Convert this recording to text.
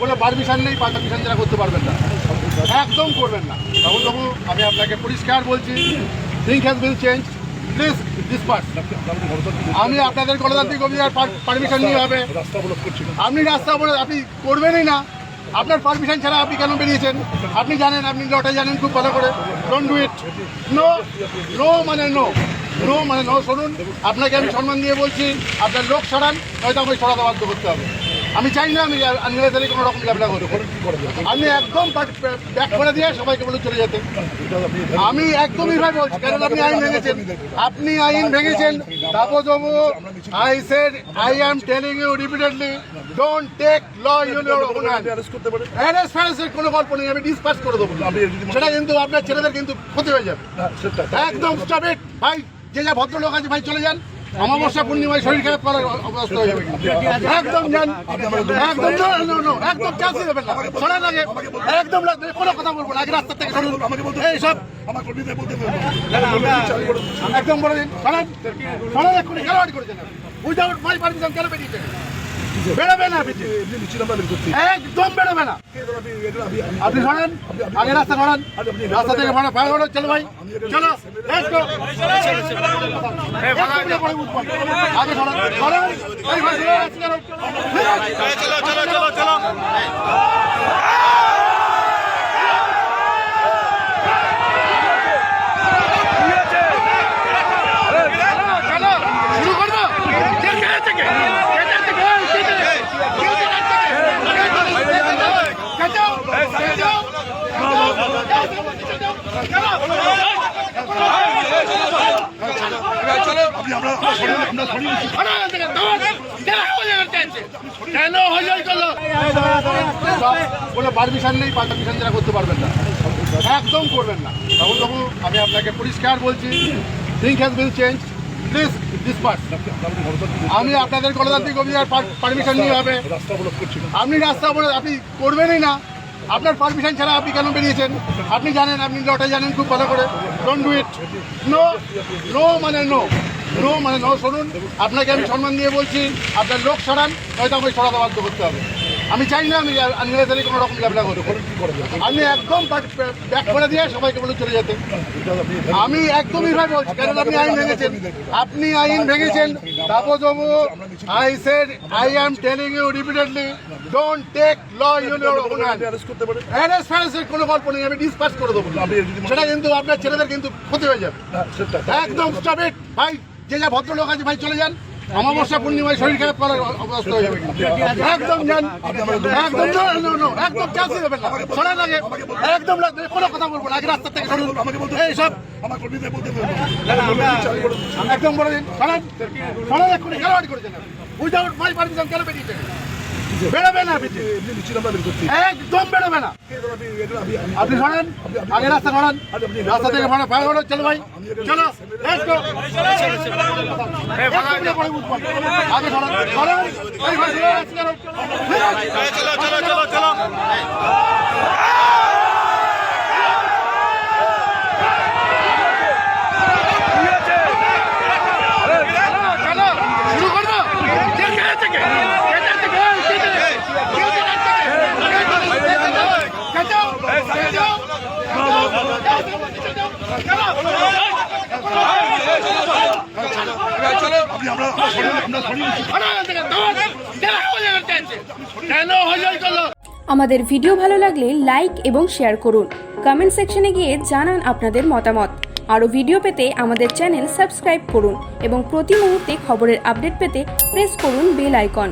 কোনো পারমিশন নেই, পারমিশন যারা করতে পারবেন না, একদম করবেন না। রাহুল বাবু, আমি আপনাকে পরিষ্কার বলছি, think has been change, please disperse. আমি আপনাদের গণতান্ত্রিক অভিযান পারমিশন নিয়ে হবে, আপনি রাস্তা বলে আপনি করবেনই না। আপনার পারমিশন ছাড়া আপনি কেন বেরিয়েছেন? আপনি জানেন, আপনি লটা জানেন খুব ভালো করে। Don't do it. No, no মানে নো, নো মানে নো। শুনুন, আপনাকে আমি সম্মান দিয়ে বলছি, আপনার লোক সরান, হয়তো আমাকে সরাতে বাধ্য করতে হবে। আমি চাই না আমি আননেসারি কোনো রকম ঝামেলা করতে। আপনি একদম ব্যাক করে দিয়ে সবাইকে বলে চলে যেতে। আমি একদমই ভাই বলছি, কারণ আপনি আইন ভেঙেছেন, আপনি আইন ভেঙেছেন। Tapas babu, I said, I am telling you repeatedly, don't take law in your own hand. Arrest ফ্যারেস্টের কোনো গল্প নেই, আমি ডিসপাস করে দেবো। সেটা কিন্তু আপনার ছেলেদের কিন্তু ক্ষতি হয়ে যাবে। একদম স্টপ ইট ভাই। যে যা ভদ্রলোক আছে ভাই চলে যান। অমাবস্যা পূর্ণিমায় শরীর খারাপ করার অবস্থা হয়ে যাবে। একদম যান, একদম একদম চান্সই দেবেন না। শোনার আগে একদম কোনো কথা বলবো না, আগে রাস্তা থেকে শুনুন। এইসব একদম বলে দিন, শোনান শোনান, এক্ষুনি খেলোয়াড়ি করেছেন। উইদাউট মাই পারমিশন কেন বেরিয়েছেন? বেরোবে না, একদম বেরোবে না। আপনি শোনেন, আগে রাস্তা শোনান, রাস্তা থেকে ভাড়া চলো ভাই, চলো আগে শোনান। কোনো পারমিশন নেই, পারমিশন যারা করতে পারবেন না, একদম করবেন না। রাহুল বাবু, আমি আপনাকে পরিষ্কার বলছি, think has been change, please disperse. আমি আপনাদের গণতান্ত্রিক অভিযান পারমিশন নিয়ে হবে, আপনি রাস্তা বলে আপনি করবেনই না। আপনার পারমিশন ছাড়া আপনি কেন বেরিয়েছেন? আপনি জানেন, আপনি লটা জানেন খুব ভালো করে। Don't do it. No, no মানে নো, নো মানে নো। শুনুন, আপনাকে আমি সম্মান দিয়ে বলছি, আপনার লোক সরান, হয়তো আমাকে সরাতে বাধ্য করতে হবে। আমি চাই না আমি আননেসারি কোনো রকম ঝামেলা করতে। আপনি একদম ব্যাক করে দিয়ে সবাইকে বলে চলে যেতে। আমি একদমই ভাই বলছি, কারণ আপনি আইন ভেঙেছেন, আপনি আইন ভেঙেছেন। Tapas babu, I said, I am telling you repeatedly, don't take law in your own hand. Arrest ফ্যারেস্টের কোনো গল্প নেই, আমি ডিসপাস করে দেবো। সেটা কিন্তু আপনার ছেলেদের কিন্তু ক্ষতি হয়ে যাবে। একদম স্টপ ইট ভাই। যে যা ভদ্রলোক আছে ভাই চলে যান। অমাবস্যা পূর্ণিমায় শরীর খারাপ করার অবস্থা হয়ে যাবে। একদম যান, একদম একদম চান্সই দেবেন না। শোনার আগে একদম কোনো কথা বলবো না, আগে রাস্তা থেকে শুনুন। এইসব একদম বলে দিন, শোনান শোনান, এক্ষুনি খেলোয়াড়ি করেছেন। উইদাউট মাই পারমিশন কেন বেরিয়েছেন? বেরোবে না, একদম বেরোবে না। আপনি শোনেন, আগে রাস্তা শোনান, রাস্তা থেকে ভাড়া চলো ভাই, চলো আগে শোনান। আমাদের ভিডিও ভালো লাগলে লাইক এবং শেয়ার করুন। কমেন্ট সেকশনে গিয়ে জানান আপনাদের মতামত। আরও ভিডিও পেতে আমাদের চ্যানেল সাবস্ক্রাইব করুন এবং প্রতি মুহূর্তে খবরের আপডেট পেতে প্রেস করুন বেল আইকন।